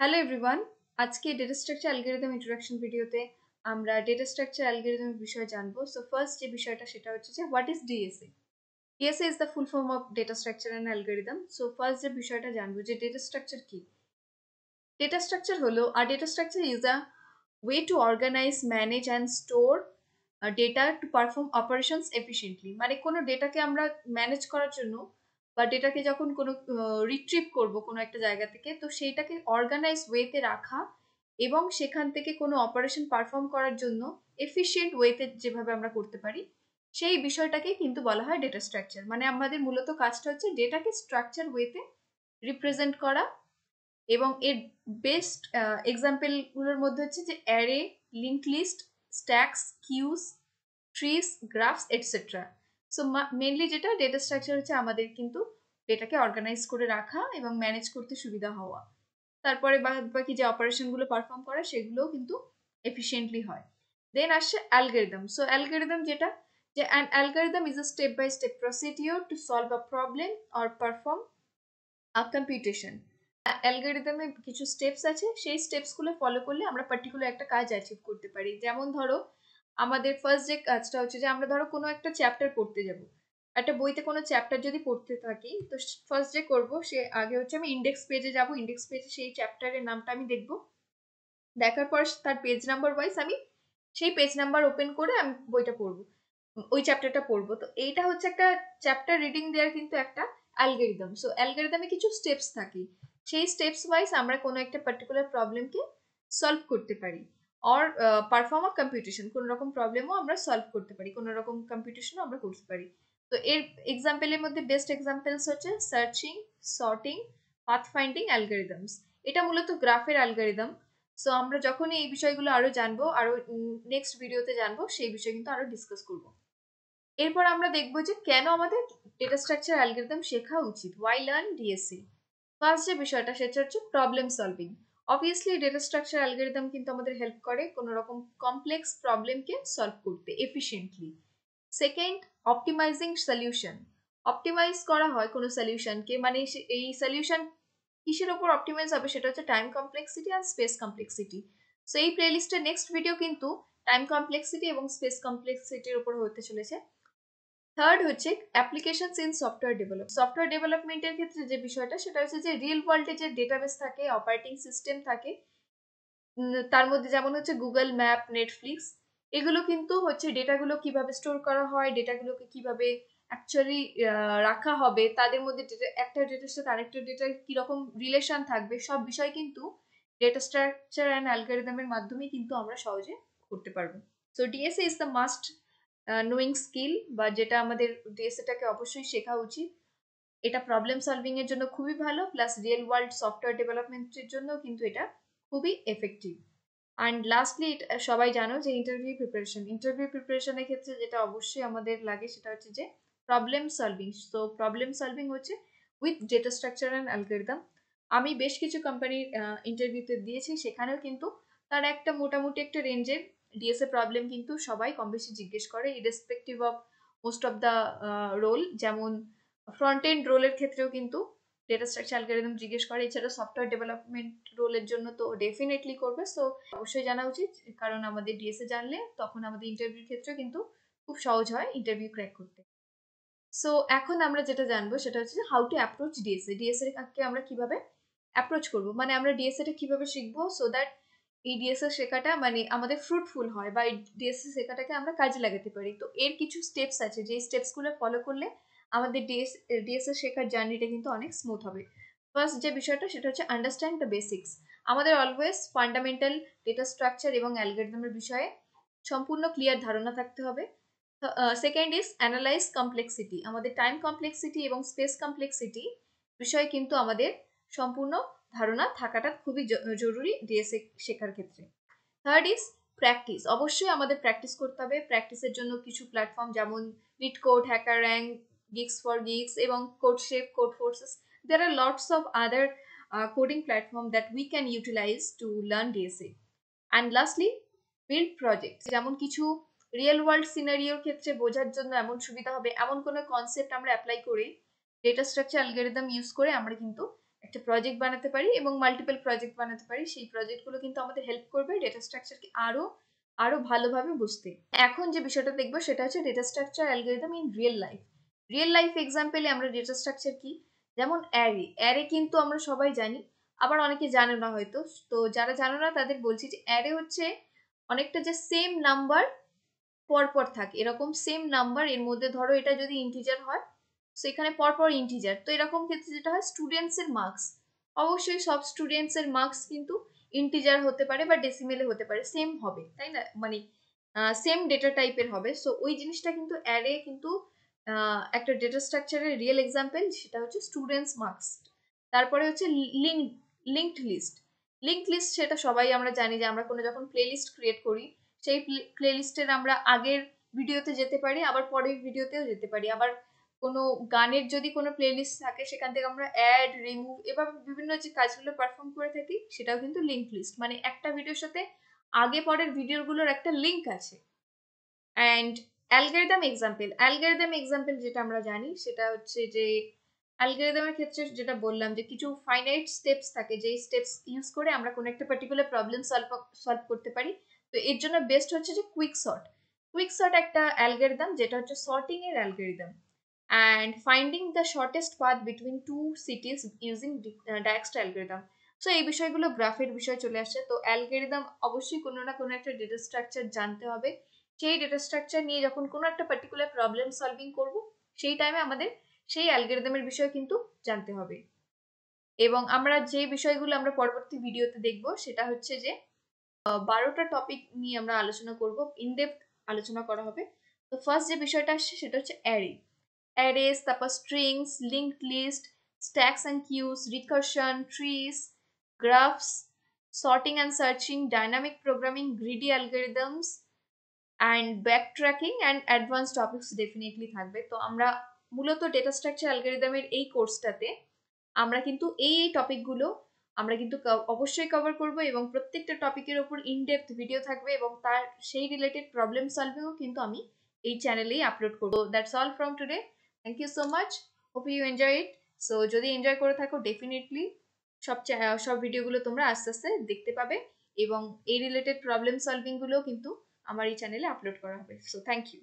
Hello everyone, আজকে data structure algorithm introduction ভিডিওতে আমরা ডেটা স্ট্রাকচার অ্যালগরিদমের বিষয়ে জানবো। সো ফার্স্ট যে বিষয়টা সেটা হচ্ছে যে what is DSA. DSA is the full form of data structure and algorithm. So first যে বিষয়টা জানবো যে ডেটা স্ট্রাকচার কি। ডেটা স্ট্রাকচার হলো data structure is a way to organize, manage and store data to perform operations efficiently. মানে কোনো ডেটাকে আমরা manage করার জন্য বা ডেটাকে যখন কোনো রিট্রিভ করব কোনো একটা জায়গা থেকে, তো সেইটাকে অর্গানাইজ ওয়েতে রাখা এবং সেখান থেকে কোনো অপারেশন পারফর্ম করার জন্য এফিশিয়েন্ট ওয়েতে যেভাবে আমরা করতে পারি, সেই বিষয়টাকে কিন্তু বলা হয় ডেটা স্ট্রাকচার। মানে আমাদের মূলত কাজটা হচ্ছে ডেটাকে স্ট্রাকচার ওয়েতে রিপ্রেজেন্ট করা। এবং এর বেস্ট এক্সাম্পলগুলোর মধ্যে হচ্ছে যে array, link list, stacks, queues, trees, graphs etcetera. So mainly যেটা ডেটা স্ট্রাকচার হচ্ছে আমাদের কিন্তু ডেটাকে অর্গানাইজ করে রাখা এবং ম্যানেজ করতে সুবিধা হওয়া। তারপরে বাকি যে অপারেশনগুলো পারফর্ম করে সেগুলোও কিন্তু এফিসিয়েন্টলি হয়। দেন আসছে অ্যালগরিদম। সো অ্যালগরিদম যেটা, যে an algorithm is a step by step procedure to solve a problem or perform a computation. অ্যালগরিদমে কিছু স্টেপস আছে, সেই স্টেপসগুলো ফলো করলে আমরা পার্টিকুলার একটা কাজ অ্যাচিভ করতে পারি। যেমন ধরো, আমাদের ফার্স্ট যে কাজটা হচ্ছে যে আমরা ধরো কোনো একটা চ্যাপ্টার পড়তে যাব, একটা বইতে কোনো চ্যাপ্টার যদি পড়তে থাকি, তো ফার্স্ট যে করব সে আগে হচ্ছে আমি ইন্ডেক্স পেজে যাব। ইন্ডেক্স পেজে সেই চ্যাপ্টারের নামটা আমি দেখব, দেখার পর তার পেজ নাম্বার ওয়াইজ আমি সেই পেজ নাম্বার ওপেন করে আমি বইটা পড়বো, ওই চ্যাপ্টারটা পড়বো। তো এইটা হচ্ছে একটা চ্যাপ্টার রিডিং দেওয়ার কিন্তু একটা অ্যালগরিদম। সো অ্যালগরিদমে কিছু স্টেপস থাকে, সেই স্টেপস ওয়াইজ আমরা কোনো একটা পার্টিকুলার প্রবলেমকে সলভ করতে পারি। অর পারফর্ম আ কম্পিউটেশন, কোনো রকম প্রবলেমও আমরা সলভ করতে পারি, কোনো রকম কম্পিউটেশনও আমরা করতে পারি। তো এর এক্সাম্পলের মধ্যে বেস্ট এক্সাম্পলস হচ্ছে searching, sorting, path finding algorithms. এটা মূলত গ্রাফের অ্যালগরিদম। সো আমরা যখনই এই বিষয়গুলো আরো জানবো, আরো নেক্সট ভিডিওতে জানবো, সেই বিষয়ে কিন্তু আরো ডিসকাস করবো। এরপর আমরা দেখবো যে কেন আমাদের ডেটা স্ট্রাকচার অ্যালগরিদম শেখা উচিত। Y learn DSA. ফার্স্ট যে বিষয়টা সেটা হচ্ছে problem solving. Obviously data structure algorithm কিন্তু আমাদের হেল্প করে কোনো রকম কমপ্লেক্স প্রবলেমকে সলভ করতে efficiently. Second, optimizing solution. Optimize করা হয় কোনো সলিউশনকে, মানে এই সলিউশন কিসের ওপর অপটিমাইজ হবে সেটা হচ্ছে time complexity and space complexity. So এই প্লেলিস্টের নেক্সট ভিডিও কিন্তু টাইম কমপ্লেক্সিটি এবং স্পেস কমপ্লেক্সিটির উপর হতে চলেছে। থার্ড হচ্ছে অ্যাপ্লিকেশনস ইন সফটওয়্যার ডেভেলপমেন্টের ক্ষেত্রে যে বিষয়টা সেটা হচ্ছে যে রিয়েল ওয়ার্ল্ডে যে ডেটাবেস থাকে, অপারেটিং সিস্টেম থাকে, তার মধ্যে যেমন হচ্ছে গুগল ম্যাপ, নেটফ্লিক্স, এগুলো কিন্তু হচ্ছে ডেটাগুলো কিভাবে স্টোর করা হয়, ডেটাগুলোকে কিভাবে অ্যাকচুয়ালি রাখা হবে, তাদের মধ্যে একটা ডেটার সাথে আরেকটা ডেটার কিরকম রিলেশন থাকবে, সব বিষয় কিন্তু ডেটা স্ট্রাকচার অ্যান্ড অ্যালগরিদমের মাধ্যমেই কিন্তু আমরা সহজে করতে পারবো। So DSA is the must knowing skill, বা যেটা আমাদের ডিএসএটাকে অবশ্যই শেখা উচিত। এটা প্রবলেম সলভিং এর জন্য খুবই ভালো, প্লাস রিয়েল ওয়ার্ল্ড সফটওয়্যার ডেভেলপমেন্টের জন্য কিন্তু এটা খুবই এফেক্টিভ। অ্যান্ড লাস্টলি সবাই জানো যে ইন্টারভিউ প্রিপারেশনের ক্ষেত্রে যেটা অবশ্যই আমাদের লাগে সেটা হচ্ছে যে problem solving. So problem solving হচ্ছে with data structure and algorithm. আমি বেশ কিছু কোম্পানির ইন্টারভিউতে দিয়েছি, সেখানেও কিন্তু তার একটা মোটামুটি একটা রেঞ্জের ডিএসএ প্রবলেম কিন্তু সবাই কম বেশি জিজ্ঞেস করে, irrespective of most of the role. যেমন ফ্রন্ট এন্ড রোলের ক্ষেত্রেও কিন্তু ডেটা স্ট্রাকচার অ্যালগরিদম জিজ্ঞেস করে, এছাড়া সফটওয়্যার ডেভেলপমেন্ট রোলের জন্য তো ডেফিনেটলি করবে। সো অবশ্যই জানা উচিত, কারণ আমাদের ডিএসএ জানলে তখন আমাদের ইন্টারভিউর ক্ষেত্রে কিন্তু খুব সহজ হয় ইন্টারভিউ ক্র্যাক করতে। সো এখন আমরা যেটা জানবো সেটা হচ্ছে how to approach DSA. DSA কে আমরা কিভাবে অ্যাপ্রোচ করবো, মানে আমরা ডিএসএ টা কিভাবে শিখবো সো দ্যাট এই ডিএসএ শেখাটা মানে আমাদের ফ্রুটফুল হয়, বা এই ডিএসএ শেখাটাকে আমরা কাজে লাগাতে পারি। তো এর কিছু স্টেপস আছে, যে স্টেপসগুলো ফলো করলে আমাদের ডিএসএ শেখার জার্নিটা কিন্তু অনেক স্মুথ হবে। ফার্স্ট যে বিষয়টা সেটা হচ্ছে আন্ডারস্ট্যান্ড দ্য বেসিক্স। আমাদের অলওয়েজ ফান্ডামেন্টাল ডেটা স্ট্রাকচার এবং অ্যালগরিদমের বিষয়ে সম্পূর্ণ ক্লিয়ার ধারণা থাকতে হবে। Second is analyse complexity. আমাদের টাইম কমপ্লেক্সিটি এবং স্পেস কমপ্লেক্সিটি বিষয়ে কিন্তু আমাদের সম্পূর্ণ ধারণা থাকাটা খুবই জরুরি ডিএসএ শেখার ক্ষেত্রে। Third is practice. অবশ্যই আমাদের প্র্যাকটিস করতে হবে। প্র্যাকটিসের জন্য কিছু প্ল্যাটফর্ম যেমন LeetCode, HackerRank, GeeksforGeeks এবং CodeChef, Codeforces. There are lots of other coding platform that we can utilize to learn DSA. And lastly, build projects। যেমন কিছু রিয়েল ওয়ার্ল্ড সিনারিওর ক্ষেত্রে বোঝার জন্য এমন সুবিধা হবে, এমন কোনো কনসেপ্ট আমরা অ্যাপ্লাই করে ডেটা স্ট্রাকচার অ্যালগরিদম ইউজ করে আমরা কিন্তু একটা প্রজেক্ট বানাতে পারি এবং মাল্টিপল প্রজেক্ট বানাতে পারি। সেই প্রজেক্টগুলো কিন্তু আমাদের হেল্প করবে ডেটা স্ট্রাকচারকে আরো ভালোভাবে বুঝতে। এখন যে বিষয়টা দেখবো সেটা হচ্ছে data structure algorithm in real life এক্সাম্পলে আমরা ডেটা স্ট্রাকচার কি, যেমন অ্যারে কিন্তু আমরা সবাই জানি, আবার অনেকে জানে না হয়তো। তো যারা জানো না তাদের বলছি যে অ্যারে হচ্ছে অনেকটা যে সেম নাম্বার পরপর থাকে, এরকম সেম নাম্বার, এর মধ্যে ধরো এটা যদি ইন্টিজার হয় সেখানে পরপর ইন্টিজার, তো এরকম ক্ষেত্রে যেটা হয় স্টুডেন্টস এর মার্কস, অবশ্যই সব স্টুডেন্টস এর মার্কস কিন্তু ইন্টিজার হতে পারে বা ডেসিমেলে হতে পারে, সেম হবে তাই না, মানে সেম ডেটা টাইপের হবে। সো ওই জিনিসটা কিন্তু অ্যারে কিন্তু একটা ডেটা স্ট্রাকচারের রিয়েল এক্সাম্পল, সেটা হচ্ছে স্টুডেন্টস মার্কস। তারপরে হচ্ছে লিঙ্কড লিস্ট সেটা সবাই আমরা জানি যে আমরা কোনো যখন প্লে লিস্ট ক্রিয়েট করি সেই প্লে লিস্টের আমরা আগের ভিডিওতে যেতে পারি, আবার পরের ভিডিওতেও যেতে পারি। আবার কোনো গানের যদি কোনো প্লে লিস্ট থাকে সেখান থেকে আমরা অ্যাড রিমুভ এভাবে বিভিন্ন যে কাজগুলো পারফর্ম করে থাকি সেটাও কিন্তু লিঙ্কড লিস্ট, মানে একটা ভিডিওর সাথে আগে পরের ভিডিওগুলোর একটা লিঙ্ক আছে। অ্যান্ড অ্যালগরিদম এক্সাম্পল যেটা আমরা জানি সেটা হচ্ছে যে অ্যালগরিদমের ক্ষেত্রে যেটা বললাম যে কিছু ফাইনাইট স্টেপস থাকে, যেই স্টেপস ইউজ করে আমরা কোনো একটা পার্টিকুলার প্রবলেম সলভ করতে পারি। তো এর জন্য বেস্ট হচ্ছে যে কুইক সর্ট একটা অ্যালগরিদম যেটা হচ্ছে সর্টিং এর algorithm, and finding the shortest path between two cities using Dijkstra algorithm. So এই বিষয়গুলো গ্রাফের বিষয় চলে আসছে। তো অ্যালগরিদম অবশ্যই কোনো না কোনো একটা ডেটা স্ট্রাকচার জানতে হবে, সেই ডেটা স্ট্রাকচার নিয়ে যখন কোনো একটা পার্টিকুলার প্রবলেম সলভিং করব সেই টাইমে আমাদের সেই অ্যালগরিদমের বিষয় কিন্তু জানতে হবে। এবং আমরা যে বিষয়গুলো আমরা পরবর্তী ভিডিওতে দেখব সেটা হচ্ছে যে 12টা টপিক নিয়ে আমরা আলোচনা করব, ইনডেপথ আলোচনা করা হবে। তো ফার্স্ট যে বিষয়টা আসছে সেটা হচ্ছে অ্যারেস, তারপর strings, linked list, stacks and queues, recursion, trees, graphs, sorting and searching, dynamic programming, greedy algorithms and backtracking and advance topics definitely থাকবে। তো আমরা মূলত ডেটা স্ট্রাকচার অ্যালগরিদমের এই কোর্সটাতে আমরা কিন্তু এই টপিকগুলো আমরা কিন্তু অবশ্যই কভার করব, এবং প্রত্যেকটা টপিকের ওপর ইনডেপথ ভিডিও থাকবে এবং তার সেই রিলেটেড প্রবলেম সলভিংও কিন্তু আমি এই চ্যানেলেই আপলোড করব। That's all from today, thank you so much, hope you enjoy it. So যদি এনজয় করে থাকো ডেফিনেটলি সব ভিডিওগুলো তোমরা আস্তে আস্তে দেখতে পাবে, এবং এই রিলেটেড প্রবলেম সলভিংগুলোও কিন্তু আমার এই চ্যানেলে আপলোড করা হবে। So thank you.